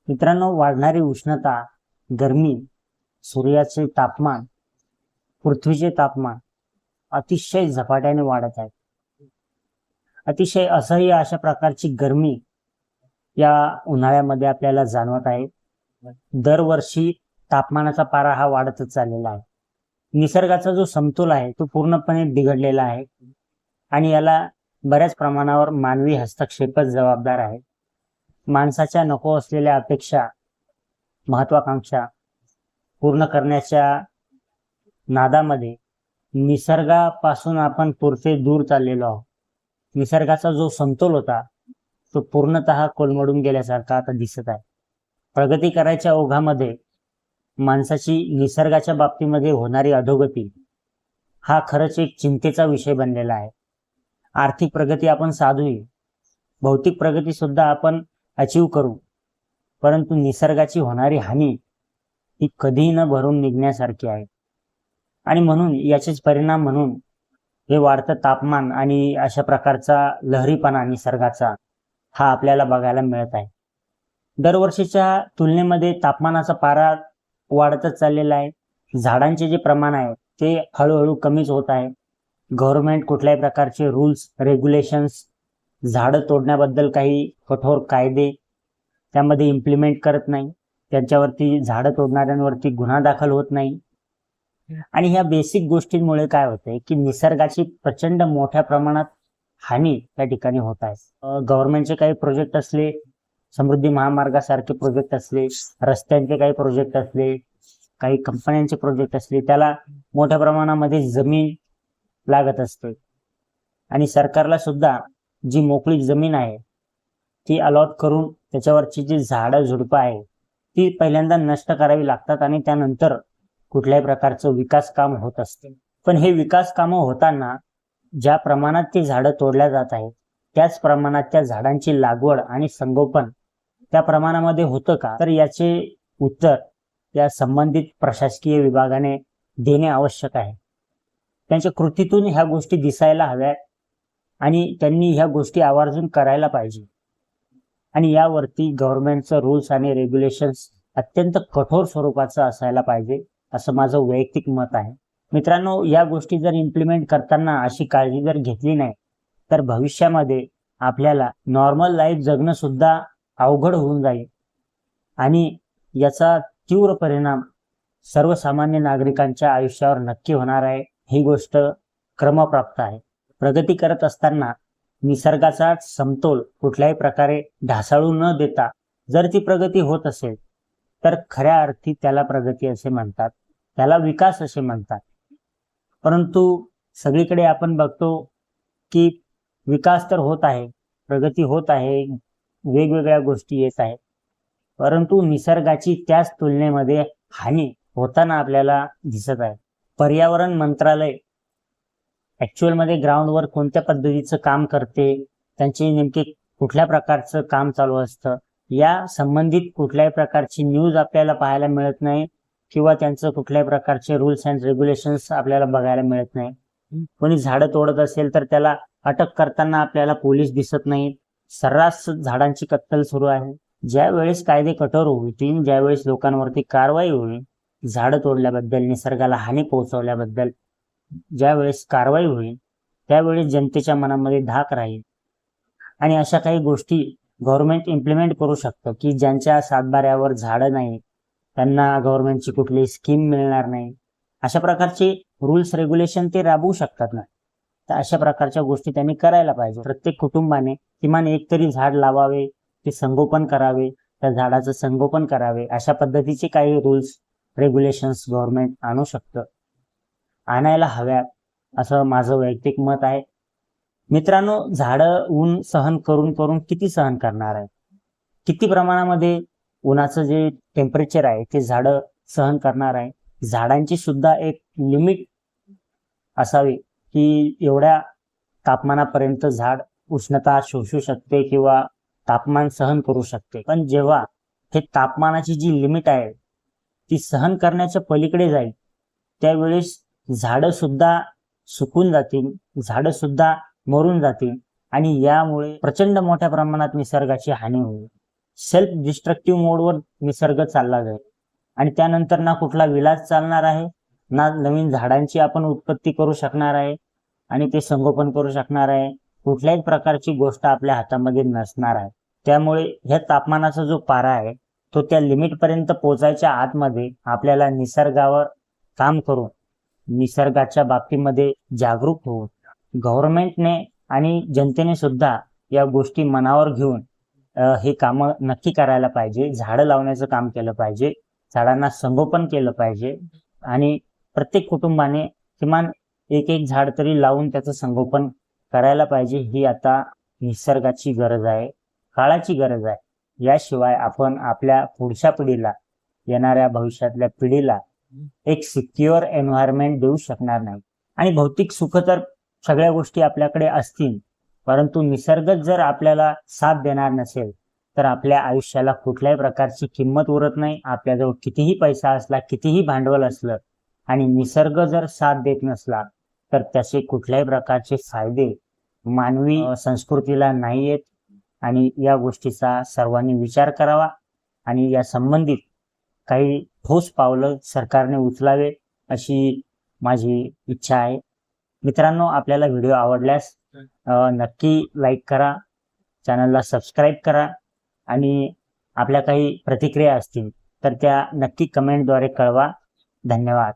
मित्रांनो, वाढणारी उष्णता, गरमी, सूर्याचे तापमान, पृथ्वीचे तापमान अतिशय झपाट्याने वाढत आहे. अतिशय असह्य अशा प्रकारची गरमी या उन्हाळ्यामध्ये आपल्याला जाणवत आहे. दरवर्षी तापमानाचा पारा हा वाढतच चाललेला आहे. निसर्गाचा जो समतोल आहे तो पूर्णपणे बिघडलेला आहे आणि याला बऱ्याच प्रमाणावर मानवी हस्तक्षेपच जबाबदार आहे. माणसाच्या नको असलेल्या अपेक्षा, महत्वाकांक्षा पूर्ण करण्याच्या नादामध्ये निसर्गापासून आपण पुरते दूर चाललेलो आहोत. निसर्गाचा जो समतोल होता तो पूर्णतः कोलमडून गेल्यासारखा आता दिसत आहे. प्रगती करायच्या ओघामध्ये माणसाची निसर्गाच्या बाबतीमध्ये होणारी अधोगती हा खरंच एक चिंतेचा विषय बनलेला आहे. आर्थिक प्रगती आपण साधूही, भौतिक प्रगती सुद्धा आपण अचीव करू, परंतु निसर्गाची होणारी हानी ही कधीही न भरून निघण्यासारखी आहे. आणि म्हणून याचेच परिणाम म्हणून हे वाढतं तापमान आणि अशा प्रकारचा लहरीपणा निसर्गाचा हा आपल्याला बघायला मिळत आहे. दरवर्षीच्या तुलनेमध्ये तापमानाचा पारा वाढतच चाललेला आहे. झाडांचे जे प्रमाण आहे ते हळूहळू कमीच होत आहे. गव्हर्नमेंट कुठल्याही प्रकारचे रूल्स, रेग्युलेशन्स, झाडं तोडण्याबद्दल काही कठोर कायदे त्यामध्ये इम्प्लिमेंट करत नाही. त्यांच्यावरती झाडं तोडणाऱ्यांवरती गुन्हा दाखल होत नाही. आणि ह्या बेसिक गोष्टींमुळे काय होतंय की निसर्गाची प्रचंड मोठ्या प्रमाणात हानी त्या ठिकाणी होत आहे. गव्हर्नमेंटचे काही प्रोजेक्ट असले, समृद्धी महामार्गासारखे प्रोजेक्ट असले, रस्त्यांचे काही प्रोजेक्ट असले, काही कंपन्यांचे प्रोजेक्ट असले, त्याला मोठ्या प्रमाणामध्ये जमीन लागत असते आणि सरकारला सुद्धा जी मोकळी जमीन आहे ती अलॉट करून त्याच्यावरची जी झाडं झुडपं आहे ती पहिल्यांदा नष्ट करावी लागतात आणि त्यानंतर कुठल्याही प्रकारचं विकास काम होत असते. पण हे विकास कामं होताना ज्या प्रमाणात ती झाडं तोडल्या जात आहेत त्याच प्रमाणात त्या झाडांची लागवड आणि संगोपन त्या प्रमाणामध्ये होतं का, तर याचे उत्तर या संबंधित प्रशासकीय विभागाने देणे आवश्यक आहे. त्यांच्या कृतीतून ह्या गोष्टी दिसायला हव्यात आणि त्यांनी ह्या गोष्टी आवर्जून करायला पाहिजे. आणि यावरती गव्हर्नमेंटचं रूल्स आणि रेग्युलेशन्स अत्यंत कठोर स्वरूपाचं असायला पाहिजे, असं माझं वैयक्तिक मत आहे. मित्रांनो, या गोष्टी जर इम्प्लिमेंट करताना अशी काळजी जर घेतली नाही तर भविष्यामध्ये आपल्याला नॉर्मल लाईफ जगणं सुद्धा अवघड होऊन जाईल आणि याचा तीव्र परिणाम सर्वसामान्य नागरिकांच्या आयुष्यावर नक्की होणार आहे. ही गोष्ट क्रमप्राप्त आहे. प्रगती करत असताना निसर्गाचा समतोल कुठल्याही प्रकारे ढासळू न देता जर ती प्रगती होत असेल तर खऱ्या अर्थी त्याला प्रगती असे म्हणतात, त्याला विकास असे म्हणतात. परंतु सगळीकडे आपण बघतो की विकास तर होत आहे, प्रगती होत आहे, वेगवेगळ्या गोष्टी येत आहेत, परंतु निसर्गाची त्याच तुलनेमध्ये हानी होताना आपल्याला दिसत आहे. पर्यावरण मंत्रालय ऍक्च्युअलमध्ये ग्राउंडवर कोणत्या पद्धतीचं काम करते, त्यांचे नेमके कुठल्या प्रकारचं काम चालू असतं या संबंधित कुठल्याही प्रकारची न्यूज आपल्याला पाहायला मिळत नाही किंवा त्यांचं कुठल्याही प्रकारचे रूल्स अँड रेग्युलेशन्स आपल्याला बघायला मिळत नाही. कोणी झाडं तोडत असेल तर त्याला अटक करताना आपल्याला पोलीस दिसत नाहीत. सर्रास झाडांची कत्तल सुरू आहे. ज्या वेळेस कायदे कठोर होतील, ज्यावेळेस लोकांवरती कारवाई होईल, झाडं तोडल्याबद्दल, निसर्गाला हानी पोहोचवल्याबद्दल ज्यावेळेस कारवाई होईल त्यावेळेस जनतेच्या मनामध्ये धाक राहील आणि अशा काही गोष्टी गव्हर्नमेंट इम्प्लिमेंट करू शकतं की ज्यांच्या सातबाऱ्यावर झाडं नाही त्यांना गव्हर्नमेंटची कुठलीही स्कीम मिळणार नाही. अशा प्रकारचे रूल्स रेग्युलेशन ते राबवू शकतात ना. तर अशा प्रकारच्या गोष्टी त्यांनी करायला पाहिजे. प्रत्येक कुटुंबाने किमान एक तरी झाड लावावे, ते संगोपन करावे, त्या झाडाचं संगोपन करावे. अशा पद्धतीचे काही रूल्स रेग्युलेशन्स गव्हर्नमेंट आणू शकतं, आणायला हव्यात, असं माझं वैयक्तिक मत आहे. मित्रांनो, झाडं ऊन सहन करून करून किती सहन करणार आहे, किती प्रमाणामध्ये उन्हाचं जे टेम्परेचर आहे ते झाडं सहन करणार आहे. झाडांची सुद्धा एक लिमिट असावी की एवढ्या तापमानापर्यंत झाड उष्णता शोषू शकते किंवा तापमान सहन करू शकते. पण जेव्हा हे तापमानाची जी लिमिट आहे ती सहन करण्याच्या पलीकडे जाईल त्यावेळेस झाडं सुद्धा सुकून जातील, झाडं सुद्धा मरून जातील आणि यामुळे प्रचंड मोठ्या प्रमाणात निसर्गाची हानी होईल. सेल्फ डिस्ट्रक्टिव्ह मोडवर निसर्ग चालला जाईल आणि त्यानंतर ना कुठला विलास चालणार आहे, ना नवीन झाडांची आपण उत्पत्ती करू शकणार आहे आणि ते संगोपन करू शकणार आहे. कुठल्याही प्रकारची गोष्ट आपल्या हातामध्ये नसणार आहे. त्यामुळे ह्या तापमानाचा जो पारा आहे तो त्या लिमिट पर्यंत पोहोचायच्या आतमध्ये आपल्याला निसर्गावर काम करून निसर्गाच्या बाबतीमध्ये जागरूक होऊन गव्हर्नमेंटने आणि जनतेने सुद्धा या गोष्टी मनावर घेऊन हे कामं नक्की करायला पाहिजे. झाडं लावण्याचं काम केलं पाहिजे, झाडांना संगोपन केलं पाहिजे आणि प्रत्येक कुटुंबाने किमान एक झाड तरी लावून त्याचं संगोपन करायला पाहिजे. ही आता निसर्गाची गरज आहे, काळाची गरज आहे. याशिवाय आपण आपल्या पुढच्या पिढीला, येणाऱ्या भविष्यातल्या पिढीला एक सिक्युअर एन्व्हायरमेंट देऊ शकणार नाही. आणि भौतिक सुख तर सगळ्या गोष्टी आपल्याकडे असतील, परंतु निसर्गच जर आपल्याला साथ देणार नसेल तर आपल्या आयुष्याला कुठल्याही प्रकारची किंमत उरत नाही. आपल्याजवळ कितीही पैसा असला, कितीही भांडवल असलं आणि निसर्ग जर साथ देत नसला तर त्याचे कुठल्याही प्रकारचे फायदे मानवी संस्कृतीला नाही येत. आणि या गोष्टीचा सर्वांनी विचार करावा आणि या संबंधित काही ठोस पावलं सरकारने उचलावे अशी माझी इच्छा आहे. मित्रांनो, आपल्याला व्हिडिओ आवडल्यास नक्की लाईक करा, चॅनलला सबस्क्राईब करा आणि आपल्या काही प्रतिक्रिया असतील तर त्या नक्की कमेंटद्वारे कळवा. धन्यवाद.